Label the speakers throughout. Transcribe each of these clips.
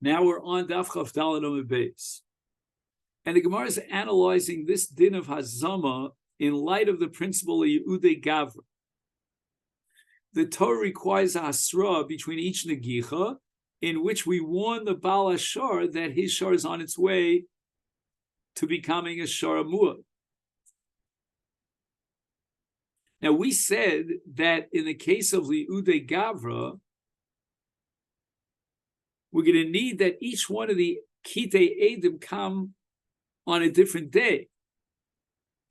Speaker 1: Now we're on Daf Chav Daled Amud Beis. And the Gemara is analyzing this din of Hazama in light of the principle of Yehude Gavra. The Torah requires a hasra between each negicha, in which we warn the Baal Ashar that his shar is on its way to becoming a shar amur. Now we said that in the case of Yehude Gavra, we're going to need that each one of the Kitei Edim come on a different day.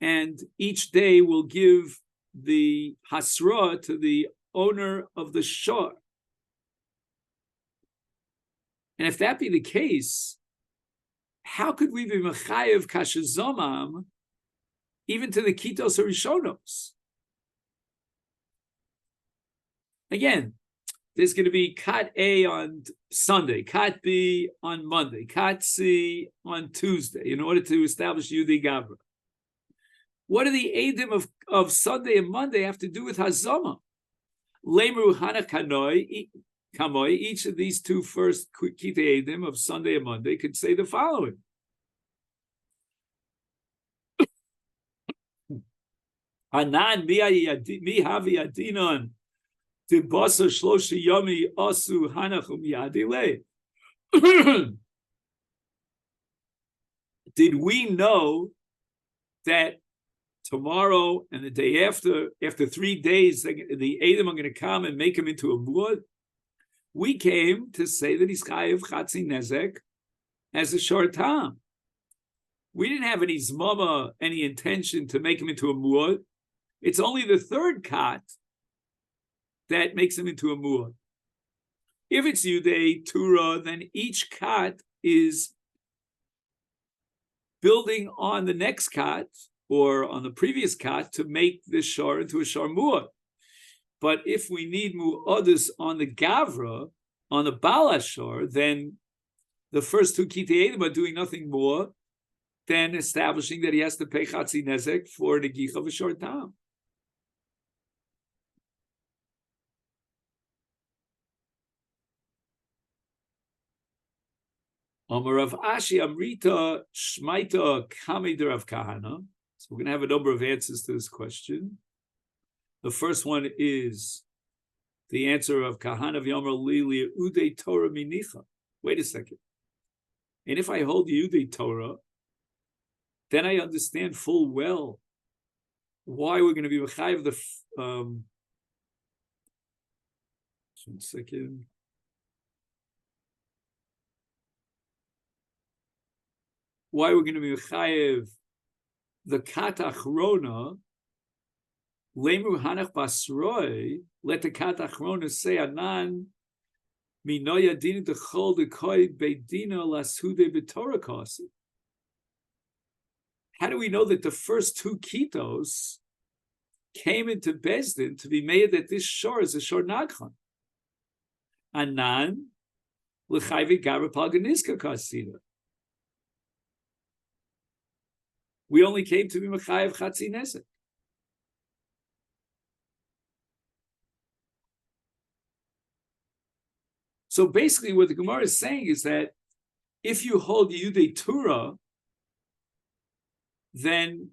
Speaker 1: And each day will give the hasra to the owner of the shar. And if that be the case, how could we be mechayev kashazomam even to the kitos or rishonos? Again, there's going to be kat A on Sunday, kat B on Monday, kat C on Tuesday, in order to establish Yudi Gavra. What do the Eidim of Sunday and Monday have to do with Hazama? Lemru Hana Kanoi, Kamoi, each of these two first Kite Eidim of Sunday and Monday could say the following. Hanan mi havi adinon dibasa shloshi yomi asu hanachum yadile. Did we know that tomorrow and the day after 3 days, the Edom are going to come and make him into a mud? We came to say that he's chayiv chatzi nezek as a short time. We didn't have any zmama, any intention to make him into a mud. It's only the third kat that makes him into a mud. If it's Yudei Tura, then each kat is building on the next kat or on the previous kat to make this shar into a shar mu'ad. But if we need mu'adus on the gavra, on the Baal shar, then the first two kitei edim are doing nothing more than establishing that he has to pay chatzi nezek for the gich of a short time. Amar Rav Ashi Amrita Shmaita Kamei Rav Kahana. So we're going to have a number of answers to this question. The first one is the answer of Kahana V'Yomer Li Udei Torah Minicha. Wait a second. And if I hold Udei Torah, then I understand full well why we're going to be mechayev the. One second. Why we're going to be mechayev the kat achrona, lemru hanach basroi, let the kat achrona say anan minoya dinu dechol dekoi beidina lasude b'torah kasi. How do we know that the first two kitos came into Bezdin to be made that this shor is a shor nagchan? Anan l'chayvi gavra palganiska kasida. We only came to be mechayev chatzi nezek. So basically what the Gemara is saying is that if you hold Yudei Tura, then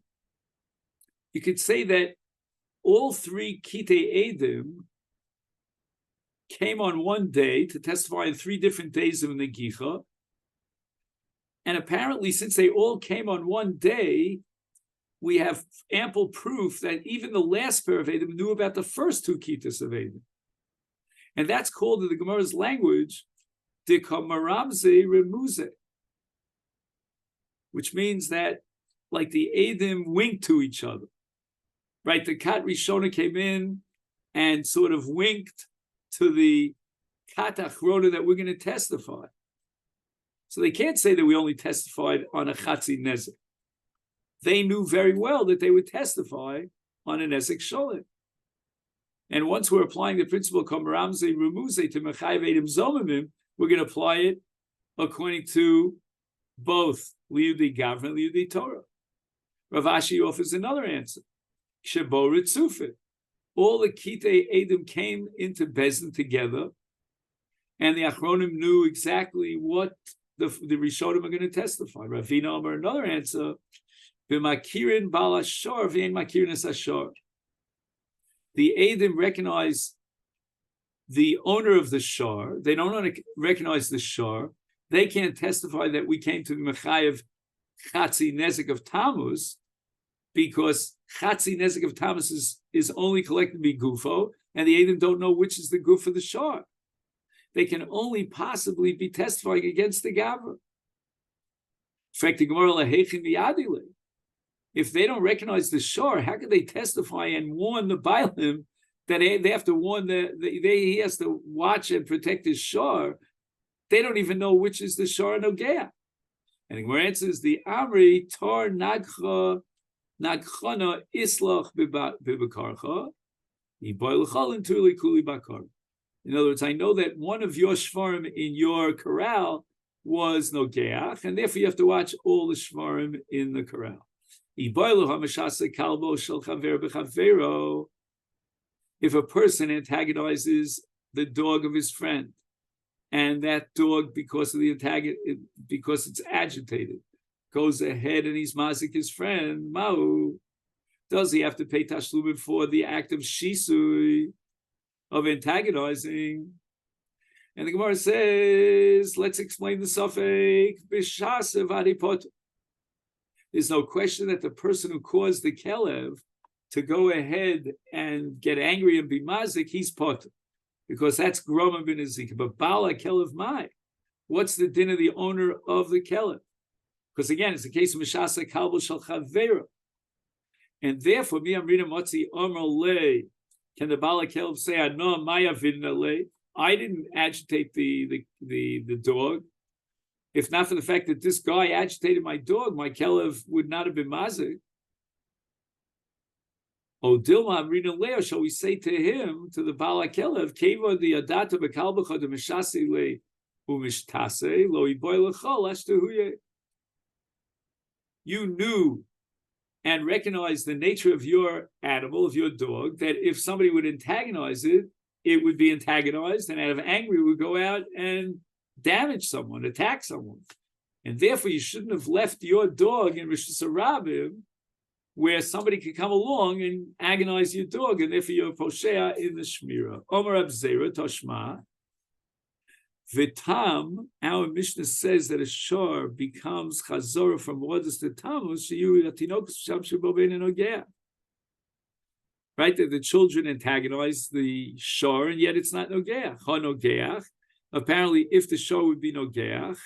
Speaker 1: you could say that all three Kitei Edim came on one day to testify in 3 different days of Negicha. And apparently, since they all came on one day, we have ample proof that even the last pair of Edim knew about the first 2 Kitas of Edim. And that's called in the Gemara's language, de kamaramze remuze, which means that like the Edim winked to each other, right? The Kat Rishona came in and sort of winked to the Kat Achrona that we're going to testify. So they can't say that we only testified on a Chatzi Nezek. They knew very well that they would testify on a Nezek Sholim. And once we're applying the principle Kamaramze Remuze to Mechayev Edim Zomimim, we're going to apply it according to both Liyudei Gavra and Liyudei Torah. Rav Ashi offers another answer. Shebo Ritzufit. All the Kitei Edim came into Bezdin together, and the Achronim knew exactly what the Rishonim are going to testify. Ravina Omer, another answer, B'makirin bal ashor v'ein makirin es ashor. The Eidim recognize the owner of the shor. They don't recognize the shor. They can't testify that we came to the Mechayev Chatzi Nezik of Tammuz, because Chatzi Nezik of Tammuz is only collected by Gufo, and the Eidim don't know which is the Guf of the shor. They can only possibly be testifying against the Gavra. If they don't recognize the shor, how can they testify and warn the Bailim that they have to warn he has to watch and protect his shor? They don't even know which is the shor Nogea. And the Gemara answers the Amri Tor Nagcha Nagchana Islach Bibakarcha Yiboy L'Chalin Tuli Kuli Bakar. In other words, I know that one of your shvarim in your corral was Nogeach, and therefore you have to watch all the shvarim in the corral. If a person antagonizes the dog of his friend, and that dog, because it's agitated, goes ahead and he's mazik his friend, Ma'u, does he have to pay tashlumim for the act of shisui, of antagonizing? And the Gemara says, let's explain the suffix. There's no question that the person who caused the kelev to go ahead and get angry and be mazik, he's pot, because that's groma bin ezik. But bala kelev mai, what's the din of the owner of the kelev? Because again, it's the case of mishasa kalbo shal chavera, and therefore mi amrina motzi omer le. Can the bala kelev say, "No, maya vidna le"? I didn't agitate the dog. If not for the fact that this guy agitated my dog, my kelev would not have been mazik. O Dilma Amrina Leo, shall we say to him, to the Bala Kelev, Keva the Adata Bekalbacha de Mishasi le Umishtase, Lo Iboy Lechol Ashtahuye. You knew and recognized the nature of your animal, of your dog, that if somebody would antagonize it, it would be antagonized, and out of anger would go out and damage someone, attack someone. And therefore you shouldn't have left your dog in Rosh Hashanah where somebody could come along and agonize your dog, and therefore you're a poshea in the shmira. Omer Abzera Toshma Vitam. Our Mishnah says that a shor becomes chazorah from Modas to Tammuz. Right, that the children antagonize the shor, and yet it's not nogeach. Ha nogeach. Apparently, if the shor would be nogeach,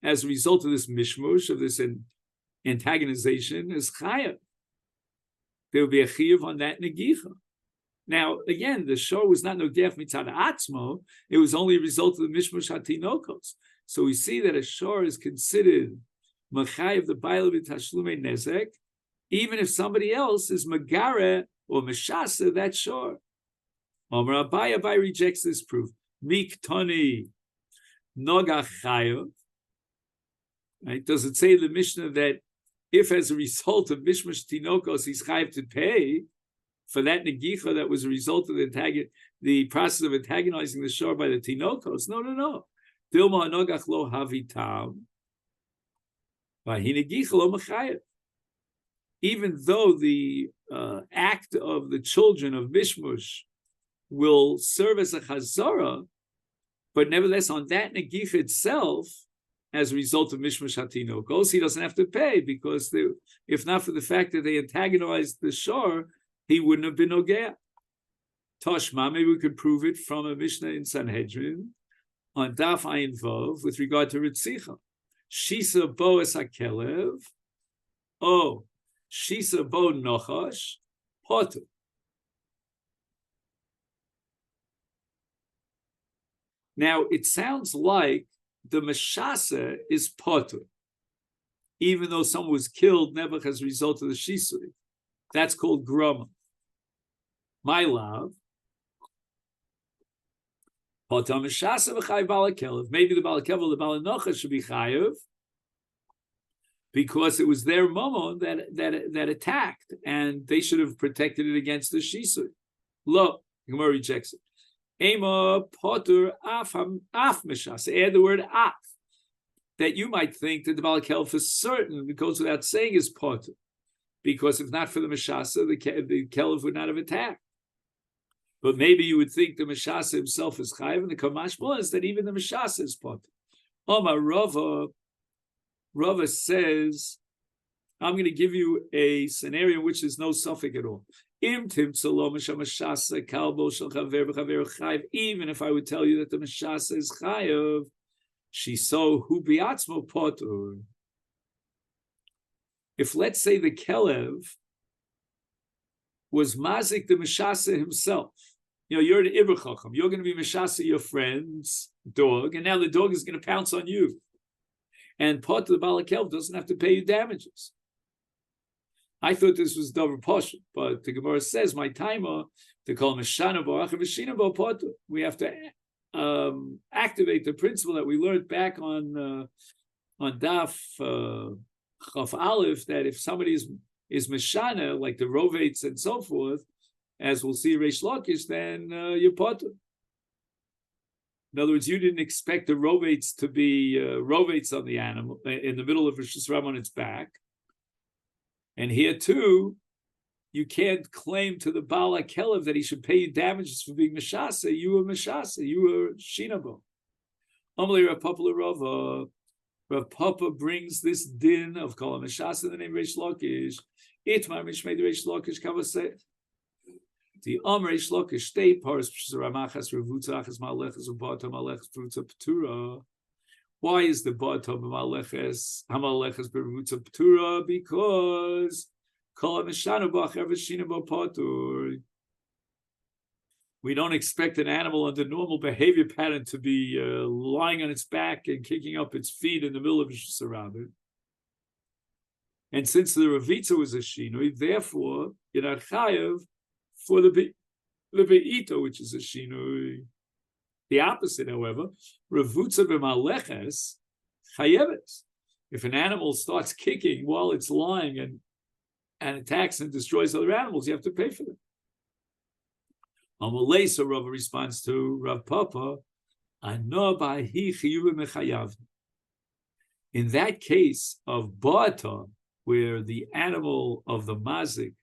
Speaker 1: as a result of this mishmush, of this antagonization, is chayav. There would be a chayav on that negicha. Now, again, the shor was not nogeach mitzad atzmo; it was only a result of the mishmush hatinokos. So we see that a shor is considered machayav the ba'il b'tashlume nezek, even if somebody else is megare or meshasa that shor. Omer Abai rejects this proof. Miktoni nogach chayav. Right? Does it say in the Mishnah that if, as a result of mishmash tinokos, he's chayav to pay for that negicha that was a result of the process of antagonizing the shor by the tinokos? No. Dilma nogach lo havitam, vahi negicha lo mechayev. Even though the act of the children of mishmush will serve as a chazara, but nevertheless on that negicha itself, as a result of mishmash hatinokos, he doesn't have to pay, because if not for the fact that they antagonized the shor, he wouldn't have been ogea. Toshma, maybe we could prove it from a Mishnah in Sanhedrin on Daf Ayin Vav with regard to Ritzicha. Shisa bo es hakelev, shisa bo nochash, potu. Now, it sounds like the Meshasa is potu, even though someone was killed, never as a result of the Shisui. That's called Groma. My love. Potu Meshasa v'chayiv balakev. Maybe the balakev or the balanocha should be chayiv, because it was their momon that attacked, and they should have protected it against the Shisui. Lo, Gemara rejects it. Ema potur af mishasa. Add the word af. That you might think that the Baal Kel for certain, it goes without saying, is potur. Because if not for the mishasa, the Kelv would not have attacked. But maybe you would think the mishasa himself is chayiv, and the kamashma is that even the mishasa is potur. Omar Rava says, I'm going to give you a scenario in which there's no suffix at all. Even if I would tell you that the mishasa is chayiv, she saw hu biatzmo potur. If, let's say, the kelev was mazik the mishasa himself, you're an Ibr Chacham, you're going to be mishasa your friend's dog, and now the dog is going to pounce on you. And part of the Baal Kel doesn't have to pay you damages. I thought this was Davar Pasha, but the Gemara says, my timer, to call Mishana Barach Vishina Bo Potu. We have to activate the principle that we learned back on Daf Chaf Aleph, that if somebody is Mishana, like the Rovates and so forth, as we'll see Reish Lakish, then you're Potu. In other words, you didn't expect the Rovates to be Rovates on the animal, in the middle of Rosh Hashanah on its back. And here too, you can't claim to the Baal HaKelev that he should pay you damages for being Meshasa. You were Meshasa, you were Shinabo. Amalei Rav Papa Rava. Rav Papa brings this din of Kol Meshasa in the name Reish Lakish. Itmar Mishmei Reish Lakish Kavaseh. The Reish Lakish state Paras Ramachas Revutzachas Malechas Ubata Malechas Vrutza Petura. Why is the Bata Malechas Hamalechas Bervutza Petura? Because Kol Meshana Bach Evashina Bo Patur. We don't expect an animal under normal behavior pattern to be lying on its back and kicking up its feet in the middle of a Sharabit. And since the Ravitza was a Shinui, therefore, you're not chayav for the Be'ito, which is a Shinui. The opposite, however, Ravutza b'maleches chayeves. If an animal starts kicking while it's lying and attacks and destroys other animals, you have to pay for them. Amalei, so Rav responds to Rav Papa, in that case of Ba'ata, where the animal of the mazik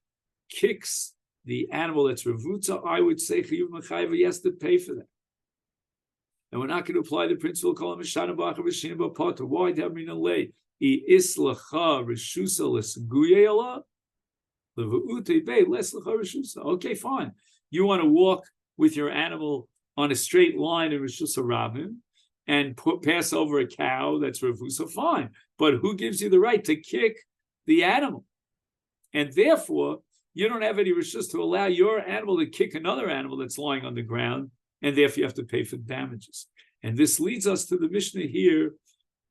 Speaker 1: kicks the animal that's Ravutza, I would say Chiyuv Mechayav, he has to pay for that. And we're not going to apply the principle called Mishana B'Achav V'Shina B'Pata. Why? Daminalei I Islacha Rishusa L'Sguyela L'V'Ute Bei L'Eslacha Rishusa. Okay, fine. You want to walk with your animal on a straight line in Rishusa Rabin and pass over a cow that's Ravusa, fine. But who gives you the right to kick the animal? And therefore, you don't have any Rishus to allow your animal to kick another animal that's lying on the ground, and therefore you have to pay for damages. And this leads us to the Mishnah here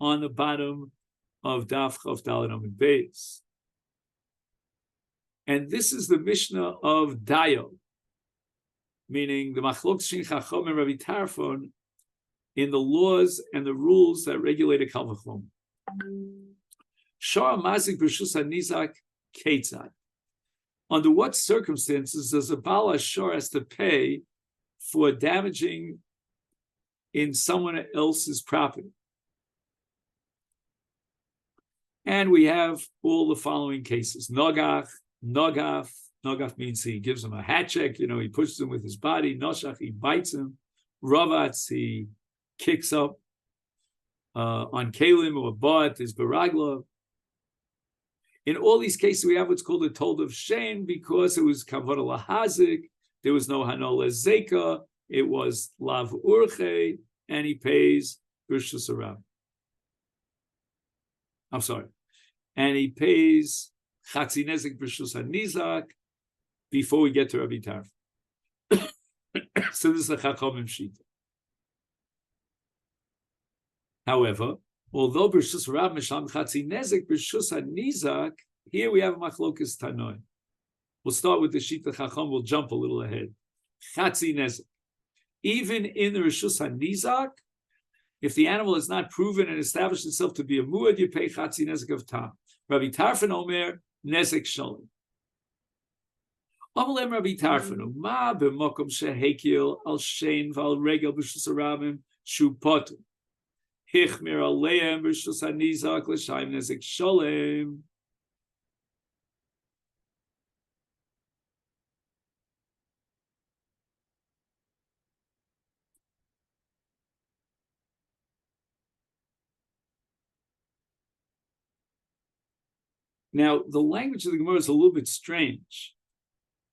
Speaker 1: on the bottom of Daf Chav Daled Amud Beis. And this is the Mishnah of Dayo, meaning the Machlok Shin Chachom and Rabbi Tarfon in the laws and the rules that regulate a Kal V'Chom. Shar Mazik B'Rishus HaNizak Ketzad. Under what circumstances does a Baal Ashar has to pay for damaging in someone else's property? And we have all the following cases. Nogach, Nogaf. Nogaf means he gives him a hat check, he pushes him with his body. Noshach, he bites him. Ravatz, he kicks up on Kalim or Bat, is Baragla. In all these cases, we have what's called a told of Shein because it was Kavod Lahazik, there was no Hanol Zeka, it was Lav Urche, and he pays Rishus Aram. I'm sorry. And he pays Chatzi Nezek Rishus HaNizak before we get to Rabbi Tarf. So this is the Chachamim Shita. However, although B'Rishus Rab Misham Chatzi Nezek B'Rishus HaNizak, here we have a Machlokas Tanoi. We'll start with the Shita Chacham, we'll jump a little ahead. Chatzi Nezek. Even in the Rishus HaNizak, if the animal has not proven and established itself to be a muad, you pay Chatzi Nezek of Tam. Rabbi Tarfon Omer, Nezek Shalom. Amalem Rabbi Tarfanu, ma b'mokom shehekil al shein v'al regel b'shus harabim shu potu. Hichmir aleim b'shus hanizak l'shaim nezek sholem. Now, the language of the Gemara is a little bit strange.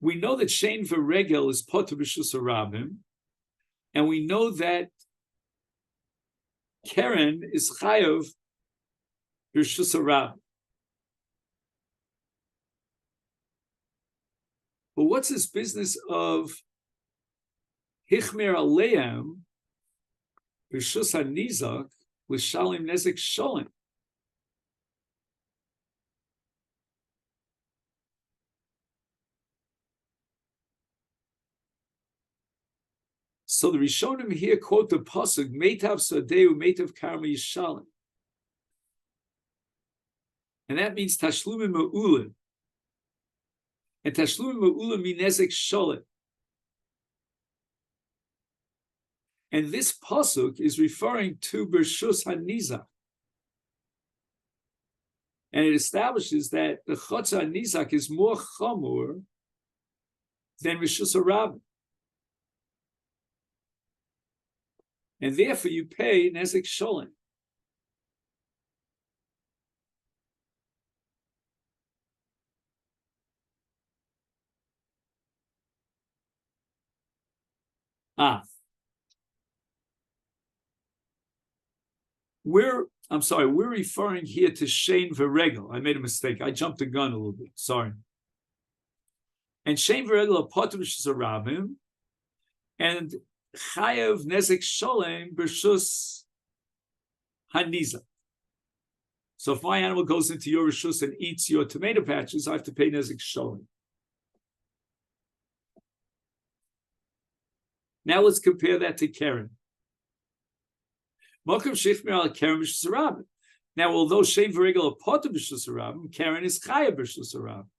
Speaker 1: We know that shein v'regel is potu b'shus harabim, and we know that Keren is chayav b'shus harabim. But what's this business of Hichmer aleim b'shus hanizak l'shalim nezek sholem? So the Rishonim here quote the pasuk Meitav Sadeu Meitav Karma Yishalim, and that means Tashlumim Ma'ulim, and Tashlumim Ma'ulim mean Nezek Sholem. And this pasuk is referring to Bershus Hanizak, and it establishes that the Chotz Hanizak is more chamur than Rishus Harabim. And therefore you pay Nezek Sholem. We're referring here to Shein v'regel. I made a mistake. I jumped the gun a little bit. Sorry. And Shein v'regel are potu b'shus harabim, and chayav nezek sholem b'shus hanizak. So if my animal goes into your rishus and eats your tomato patches, I have to pay nezek sholem. Now let's compare that to Keren. Mokum shifmer al Keren b'shus harabim. Now, although shein v'regel are potu b'shus harabim, Keren is chayav b'shus harabim.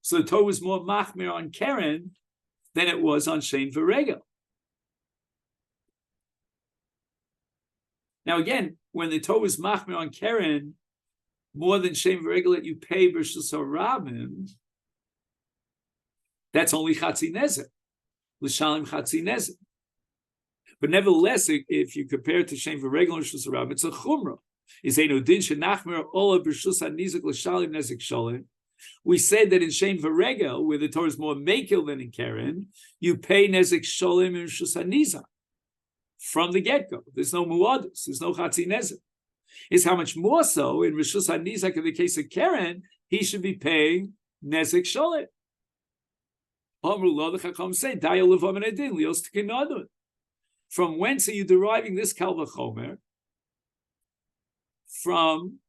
Speaker 1: So the Torah was more machmir on Keren than it was on shein v'regel. Now again, when the Torah is machmir on Keren more than shein v'regel that you pay b'shus harabim, that's only chatzi nezek, l'shalim chatzi nezek. But nevertheless, if you compare it to shein v'regel and b'shus harabim, it's a chumrah. Is a nodin shenachmir ola b'shus hanizek l'shalim nezek sholem. We said that in shein v'regel, where the Torah is more makil than in Keren, you pay nezek sholem and b'shus hanizek. From the get-go. There's no muadus, there's no chatzi nezek. Is how much more so in Rishus HaNizak in the case of Keren, he should be paying nezek sholem. From whence are you deriving this kal v'chomer? From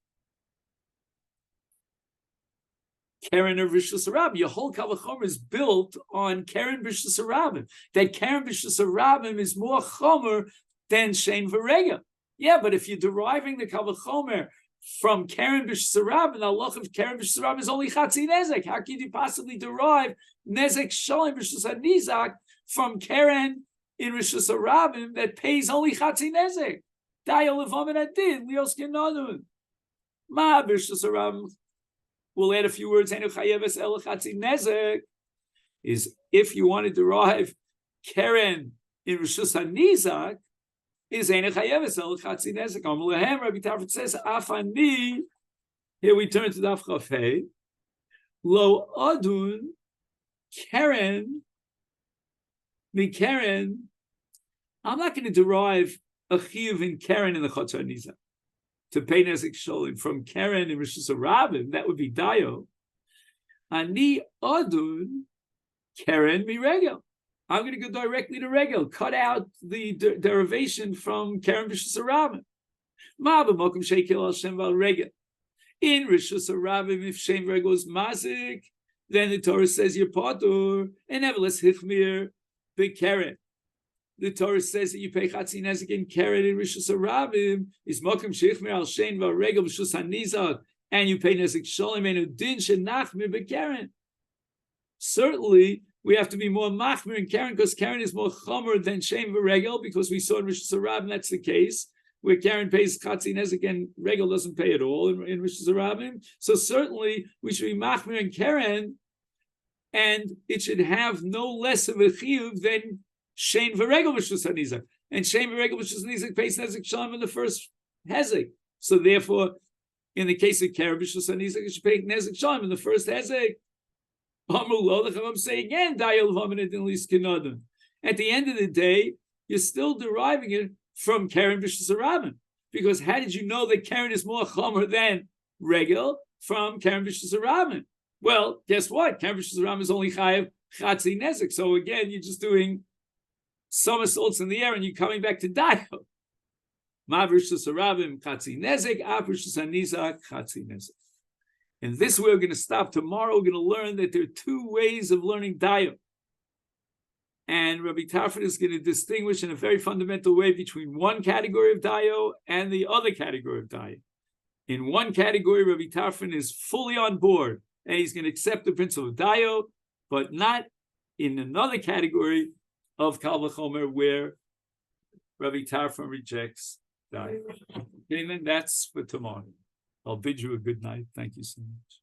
Speaker 1: Keren of Rishus Harabim. Your whole kal v'chomer is built on Keren Rishus Harabim. That Keren Rishus Harabim is more chomer than shein v'regel. Yeah, but if you're deriving the kal v'chomer from Keren Rishus Harabim, the halach of Keren Rishus Harabim is only chatzi nezek. How can you possibly derive nezek sholem Rishus HaNizak from Keren in Rishus Harabim that pays only chatzi nezek? Dayol levamin adin lios genadun. Ma Rishus Harabim. We'll add a few words. Is if you want to derive Keren in Rishus HaNizak, is Ein Chayeves El Chatzi Nezek. Amalehem Rabbi Tarfon says Afani. Here we turn to Daf Chafei. Lo Adun Keren. The Keren. I'm not going to derive a chiyuv in Keren in the Chotz HaNizak to pay nezek sholem from Keren and Rishus Harabim. That would be dayo. Ani adun Keren miregel. I'm going to go directly to regel. Cut out the derivation from Keren Rishus Harabim. Ma b'mokum sheikil al shem val regel. In Rishus Harabim, if shem regel is mazik, then the Torah says you're patur, and nevertheless hichmir b'Keren. The Torah says that you pay chatzi nezek in Keren in Rishus Harabim is mokum sheichmer al shein v'regel b'shus hanizak, and you pay nezek sholem enu din shenachmir b'Keren. certainly we have to be more machmir in Karen, because Karen is more chomer than Shem v'regel, because we saw in Rosh Hashanah that's the case, where Karen pays Chatzi Nezek and Regel doesn't pay at all in Rosh Hashanah. So certainly we should be machmir in Karen, and it should have no less of a chiyuv than Shem v'regel Rosh Hashanah. And Shem v'regel Rosh Hashanah pays Nezek Shalom in the first Hezek. So therefore, in the case of Karen Rosh Hashanah, it should pay Nezek Shalom in the first Hezek. At the end of the day, you're still deriving it from Karen B'Shus Rabin, because how did you know that Karen is more chomer than Regel from Karen B'Shus Rabin? Well, guess what? Karen B'Shus Rabin is only chayav chatzi nezek. So again, you're just doing somersaults in the air, and you're coming back to Dayo. Ma B'Shus Rabin chatzi nezek, a B'Shus Hanisa chatzi nezek. And this we're going to stop. Tomorrow we're going to learn that there are two ways of learning Dayo. And Rabbi Tarfon is going to distinguish in a very fundamental way between one category of Dayo and the other category of Dayo. In one category, Rabbi Tarfon is fully on board, and he's going to accept the principle of Dayo, but not in another category of Kal V'chomer where Rabbi Tarfon rejects Dayo. Okay, then that's for tomorrow. I'll bid you a good night. Thank you so much.